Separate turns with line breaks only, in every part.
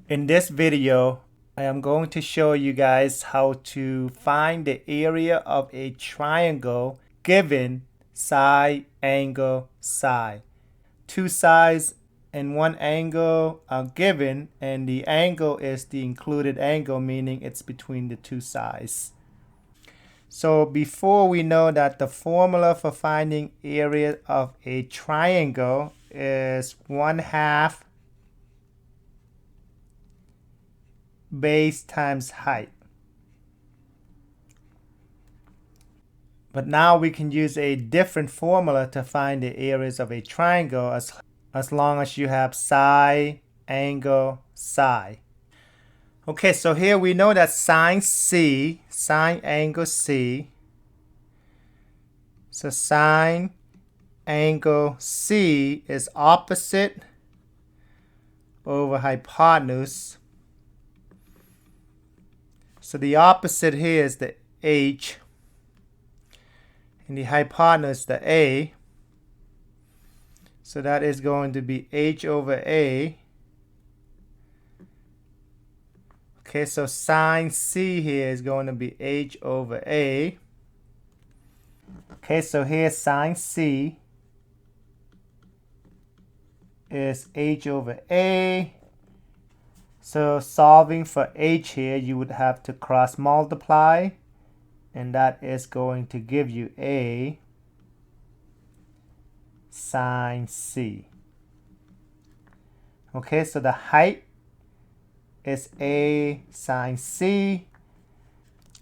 In this video, I am going to show you guys how to find the area of a triangle given side, angle, side. Two sides and one angle are given, and the angle is the included angle, meaning it's between the two sides. So before we know that the formula for finding area of a triangle is 1/2 base times height. But now we can use a different formula to find the areas of a triangle as long as you have side, angle, side. Okay, so here we know that sine C, sine angle C. So sine angle C is opposite over hypotenuse. So the opposite here is the H, and the hypotenuse the A. So that is going to be H over A. Okay, so sine C here is going to be H over A. Okay, so here sine C is H over A. So solving for H here, you would have to cross multiply, and that is going to give you A sine C. Okay, so the height is A sine C.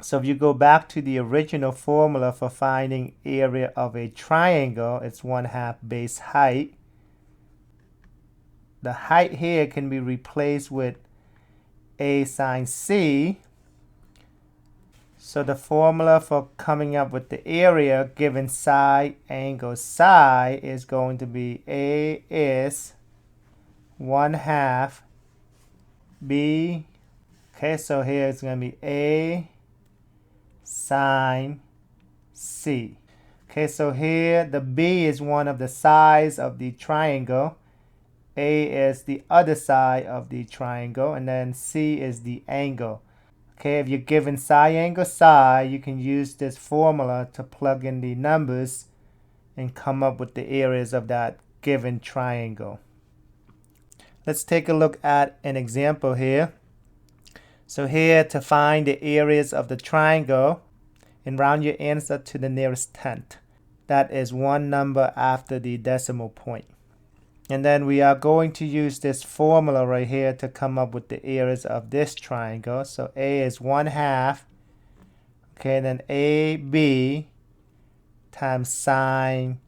So if you go back to the original formula for finding area of a triangle, it's 1/2 base height. The height here can be replaced with A sine C. So the formula for coming up with the area given side, angle, side is going to be A is 1/2 B. Okay, so here it's going to be A sine C. Okay, so here the B is one of the sides of the triangle. A is the other side of the triangle, and then C is the angle. Okay, if you're given side, angle, side, you can use this formula to plug in the numbers and come up with the areas of that given triangle. Let's take a look at an example here. So here, to find the areas of the triangle, and round your answer to the nearest tenth. That is one number after the decimal point. And then we are going to use this formula right here to come up with the areas of this triangle. So A is 1/2. Okay, then AB times sine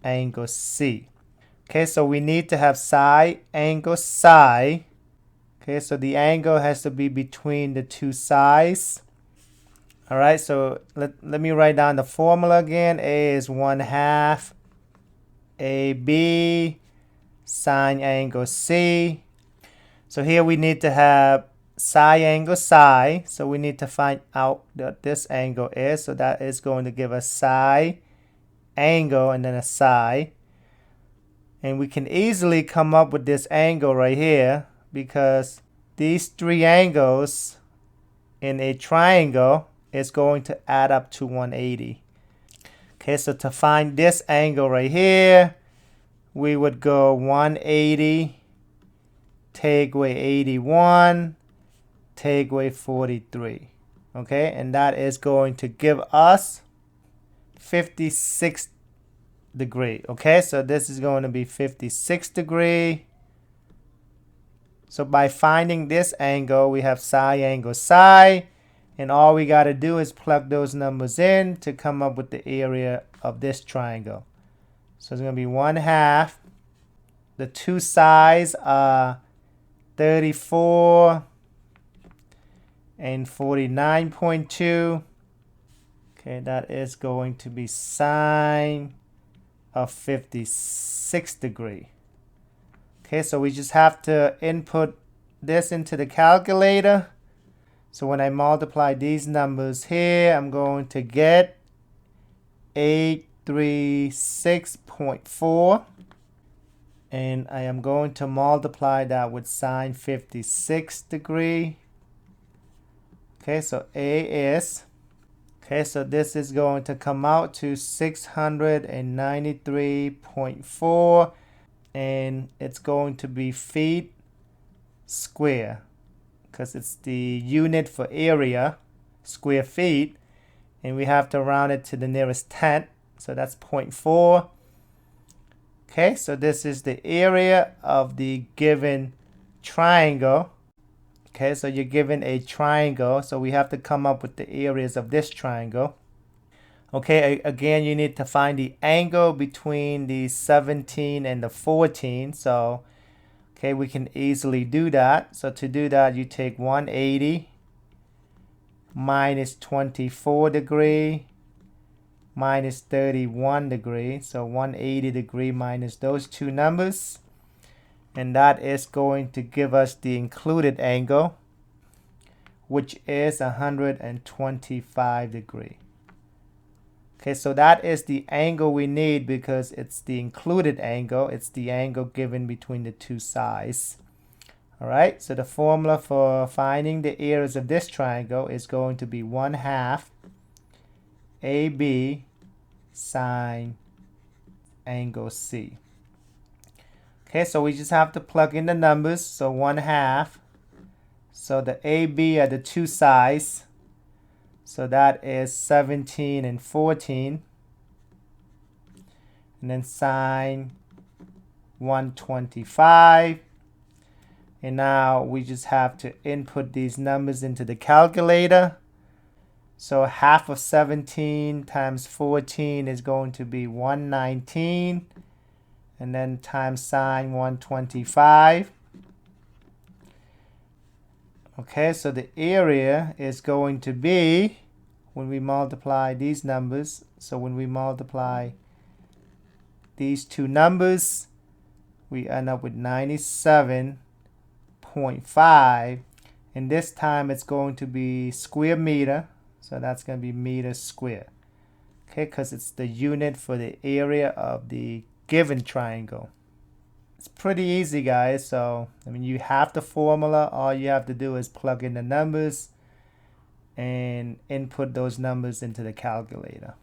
angle C. Okay, so we need to have side, angle, side. Okay, so the angle has to be between the two sides. All right, so let me write down the formula again. A is 1/2 AB sine angle C. So here we need to have side, angle, side. So we need to find out what this angle is. So that is going to give us side, angle, and then a side. And we can easily come up with this angle right here because these three angles in a triangle is going to add up to 180. Okay, so to find this angle right here, we would go 180, take away 81, take away 43. Okay, and that is going to give us 56 degree. Okay, so this is going to be 56 degree. So by finding this angle, we have side, angle, side. And all we got to do is plug those numbers in to come up with the area of this triangle. So it's going to be 1/2. The two sides are 34 and 49.2. Okay, that is going to be sine of 56 degree. Okay, so we just have to input this into the calculator. So when I multiply these numbers here, I'm going to get 836.4. And I am going to multiply that with sine 56 degree. Okay, so A is, okay, so this is going to come out to 693.4, and it's going to be feet square because it's the unit for area, square feet, and we have to round it to the nearest tenth, so that's 0.4. Okay, so this is the area of the given triangle. Okay, so you're given a triangle, so we have to come up with the areas of this triangle. Okay, again, you need to find the angle between the 17 and the 14. So, okay, we can easily do that. So to do that, you take 180 minus 24 degree minus 31 degree. So 180 degree minus those two numbers. And that is going to give us the included angle, which is 125 degree. Okay, so that is the angle we need because it's the included angle. It's the angle given between the two sides. All right, so the formula for finding the areas of this triangle is going to be 1/2 AB sine angle C. Okay, so we just have to plug in the numbers. So 1/2. So the AB are the two sides. So that is 17 and 14. And then sine 125. And now we just have to input these numbers into the calculator. So 1/2 of 17 times 14 is going to be 119. And then times sine 125. Okay, so the area is going to be, when we multiply these numbers, so when we multiply these two numbers, we end up with 97.5, and this time it's going to be square meter, so that's going to be meter square. Okay, because it's the unit for the area of the given triangle. It's pretty easy, guys. So, I mean, you have the formula. All you have to do is plug in the numbers and input those numbers into the calculator.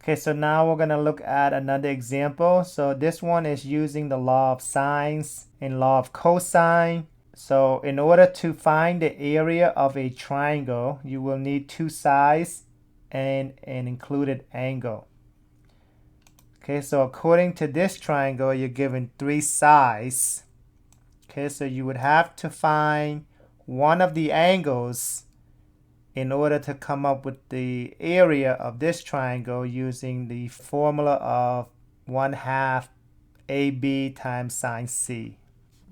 Okay, so now we're going to look at another example. So this one is using the law of sines and law of cosine. So in order to find the area of a triangle, you will need two sides and an included angle. Okay, so according to this triangle, you're given three sides. Okay, so you would have to find one of the angles in order to come up with the area of this triangle using the formula of 1/2 AB times sine C.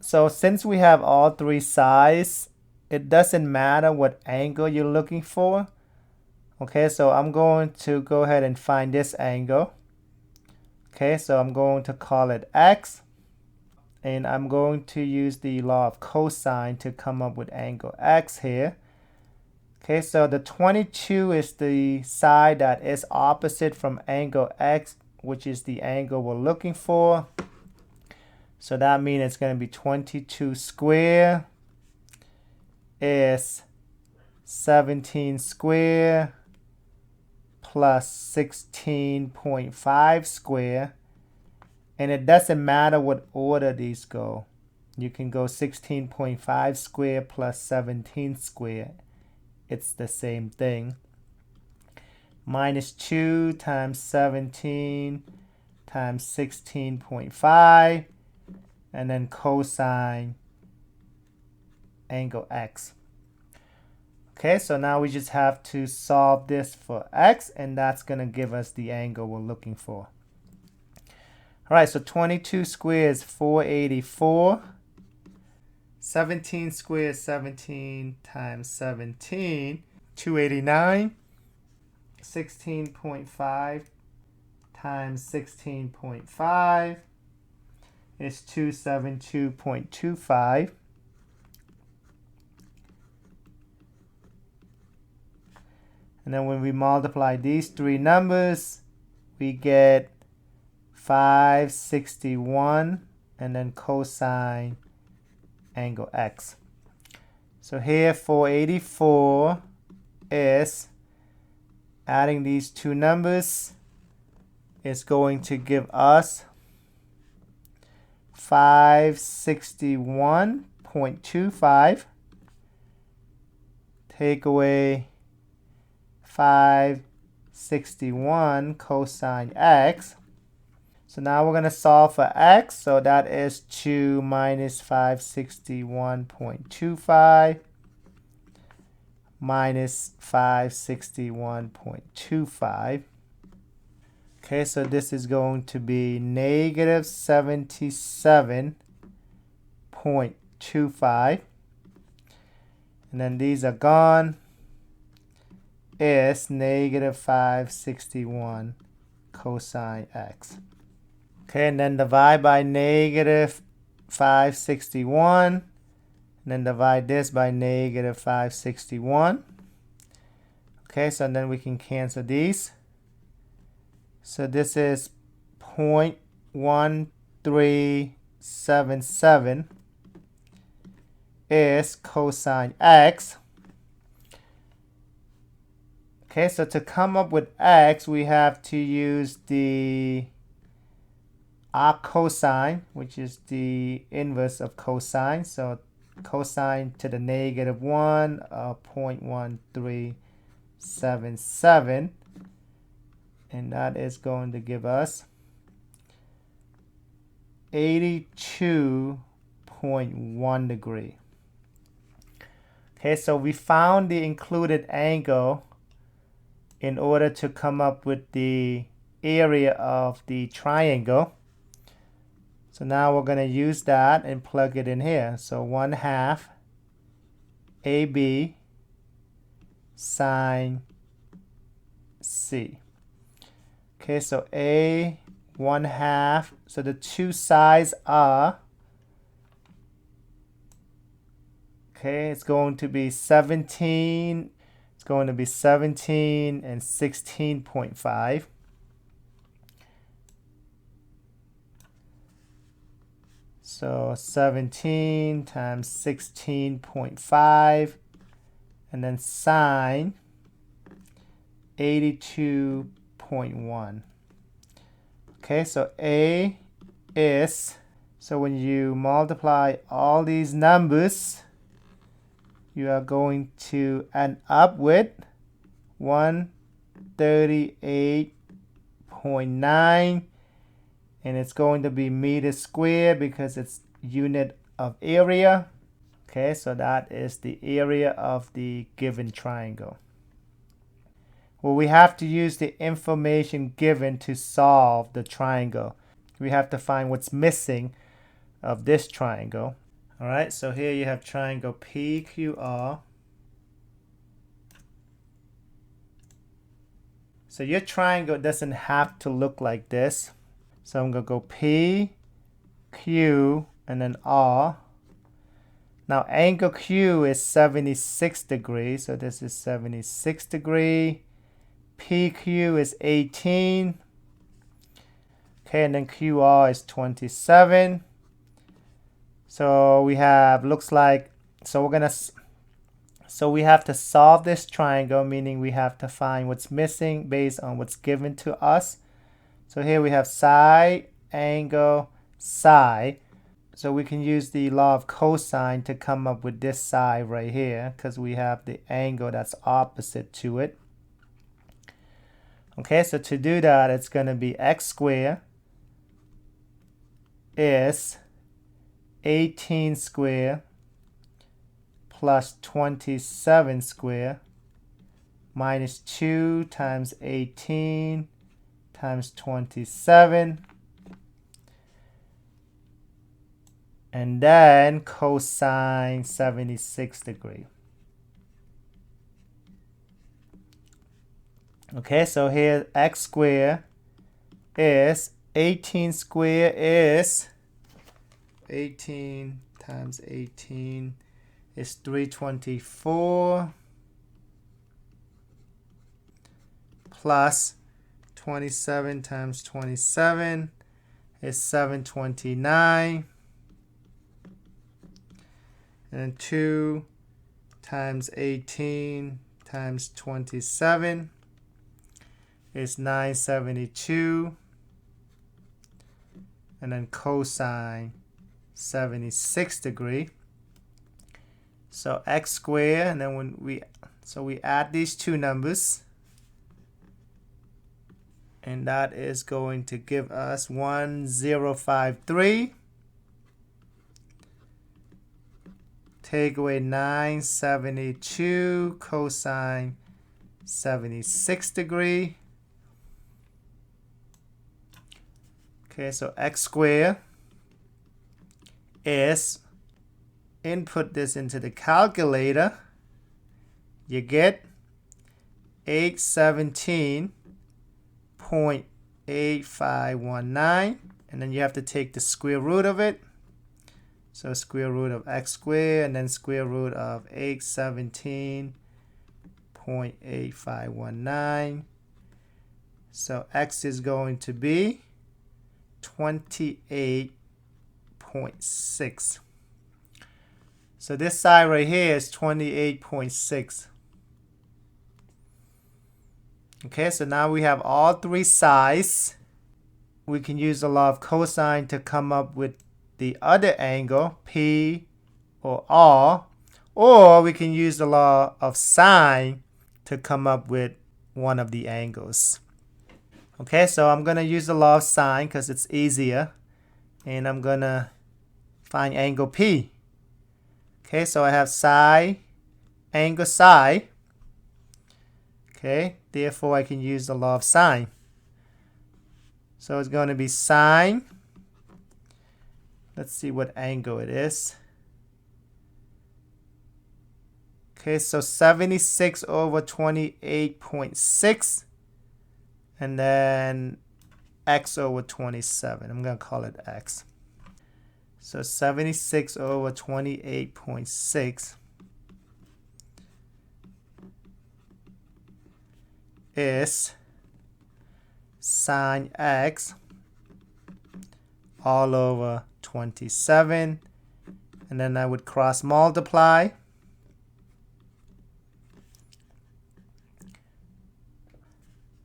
So since we have all three sides, it doesn't matter what angle you're looking for. Okay, so I'm going to go ahead and find this angle. Okay, so I'm going to call it X, and I'm going to use the law of cosine to come up with angle X here. Okay, so the 22 is the side that is opposite from angle X, which is the angle we're looking for. So that means it's going to be 22 square is 17 square plus 16.5 square, and it doesn't matter what order these go. You can go 16.5 square plus 17 square. It's the same thing. Minus 2 times 17 times 16.5, and then cosine angle X. Okay, so now we just have to solve this for X, and that's going to give us the angle we're looking for. All right, so 22 squared is 484. 17 squared, 17 times 17, 289. 16.5 times 16.5 is 272.25. And then when we multiply these three numbers, we get 561 and then cosine angle x. So here 484 is, adding these two numbers, is going to give us 561.25. Take away 561 cosine x. So now we're going to solve for x. So that is 2 minus 561.25 minus 561.25. Okay, so this is going to be negative 77.25. And then these are gone. Is negative 561 cosine x. Okay, and then divide by negative 561. And then divide this by negative 561. Okay, so then we can cancel these. So this is 0.1377 is cosine x. Okay, so to come up with x, we have to use the arc cosine, which is the inverse of cosine. So cosine to the negative 1 of 0.1377. And that is going to give us 82.1 degree. Okay, so we found the included angle in order to come up with the area of the triangle. So now we're going to use that and plug it in here. So 1/2 AB sine C. Okay, so A 1/2. So the two sides are, okay, it's going to be 17. It's going to be 17 and 16.5. So 17 times 16.5, and then sine 82.1. Okay, so A is, so when you multiply all these numbers, you are going to end up with 138.9, and it's going to be meters squared because it's unit of area. Okay, so that is the area of the given triangle. Well, we have to use the information given to solve the triangle. We have to find what's missing of this triangle. All right, so here you have triangle PQR. So your triangle doesn't have to look like this. So I'm going to go P, Q, and then R. Now angle Q is 76 degrees, so this is 76 degree. PQ is 18. Okay, and then QR is 27. So we have, looks like, so we have to solve this triangle, meaning we have to find what's missing based on what's given to us. So here we have side, angle, side. So we can use the law of cosine to come up with this side right here because we have the angle that's opposite to it. Okay, so to do that, it's going to be x squared is 18 squared plus 27 squared minus 2 times 18 times 27. And then cosine 76 degree. Okay, so here x squared is 18 squared is 18 times 18 is 324 plus 27 times 27 is 729. And then 2 times 18 times 27 is 972. And then cosine 76 degree. So x squared, and then when we add these two numbers, and that is going to give us 1053. Take away 972 cosine 76 degree. Okay, so x squared is, input this into the calculator, you get 817.8519, and then you have to take the square root of it. So square root of x squared, and then square root of 817.8519. So x is going to be 28.6. So this side right here is 28.6. Okay, so now we have all three sides. We can use the law of cosine to come up with the other angle, P or R, or we can use the law of sine to come up with one of the angles. Okay, so I'm going to use the law of sine because it's easier, and I'm going to find angle P. Okay, so I have psi, angle psi. Okay, therefore I can use the law of sine. So it's going to be sine. Let's see what angle it is. Okay, so 76 over 28.6. And then x over 27. I'm going to call it x. So 76 over 28.6 is sine x all over 27. And then I would cross multiply.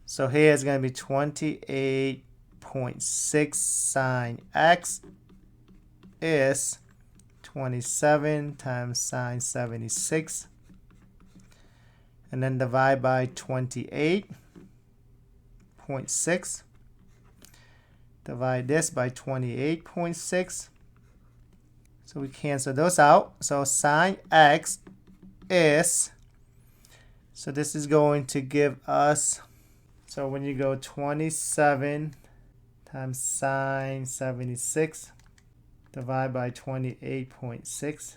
So here is going to be 28.6 sine x is 27 times sine 76. And then divide by 28.6. Divide this by 28.6. So we cancel those out. So sine x is, so this is going to give us, so when you go 27 times sine 76, divide by 28.6.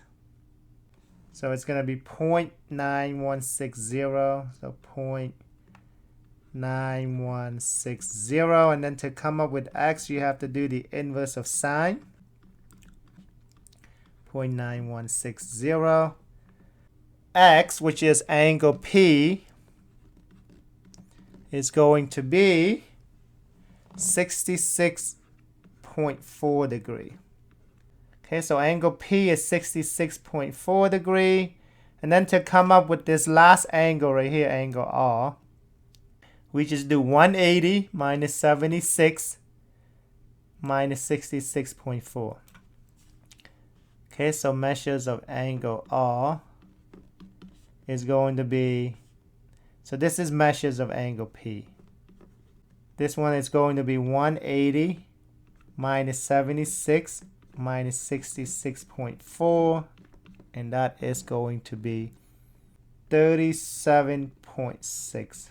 So it's going to be 0.9160. So 0.9160. And then to come up with x, you have to do the inverse of sine. 0.9160. X, which is angle P, is going to be 66.4 degree. Okay, so angle P is 66.4 degree. And then to come up with this last angle right here, angle R, we just do 180 minus 76 minus 66.4. Okay, so measures of angle R is going to be, so this is measures of angle P. This one is going to be 180 minus 76 minus 66.4, and that is going to be 37.6.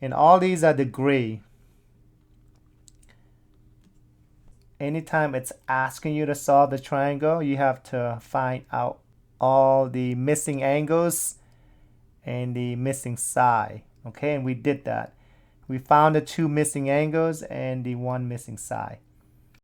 And all these are degree. Anytime it's asking you to solve the triangle, you have to find out all the missing angles and the missing side. Okay, and we did that. We found the two missing angles and the one missing side.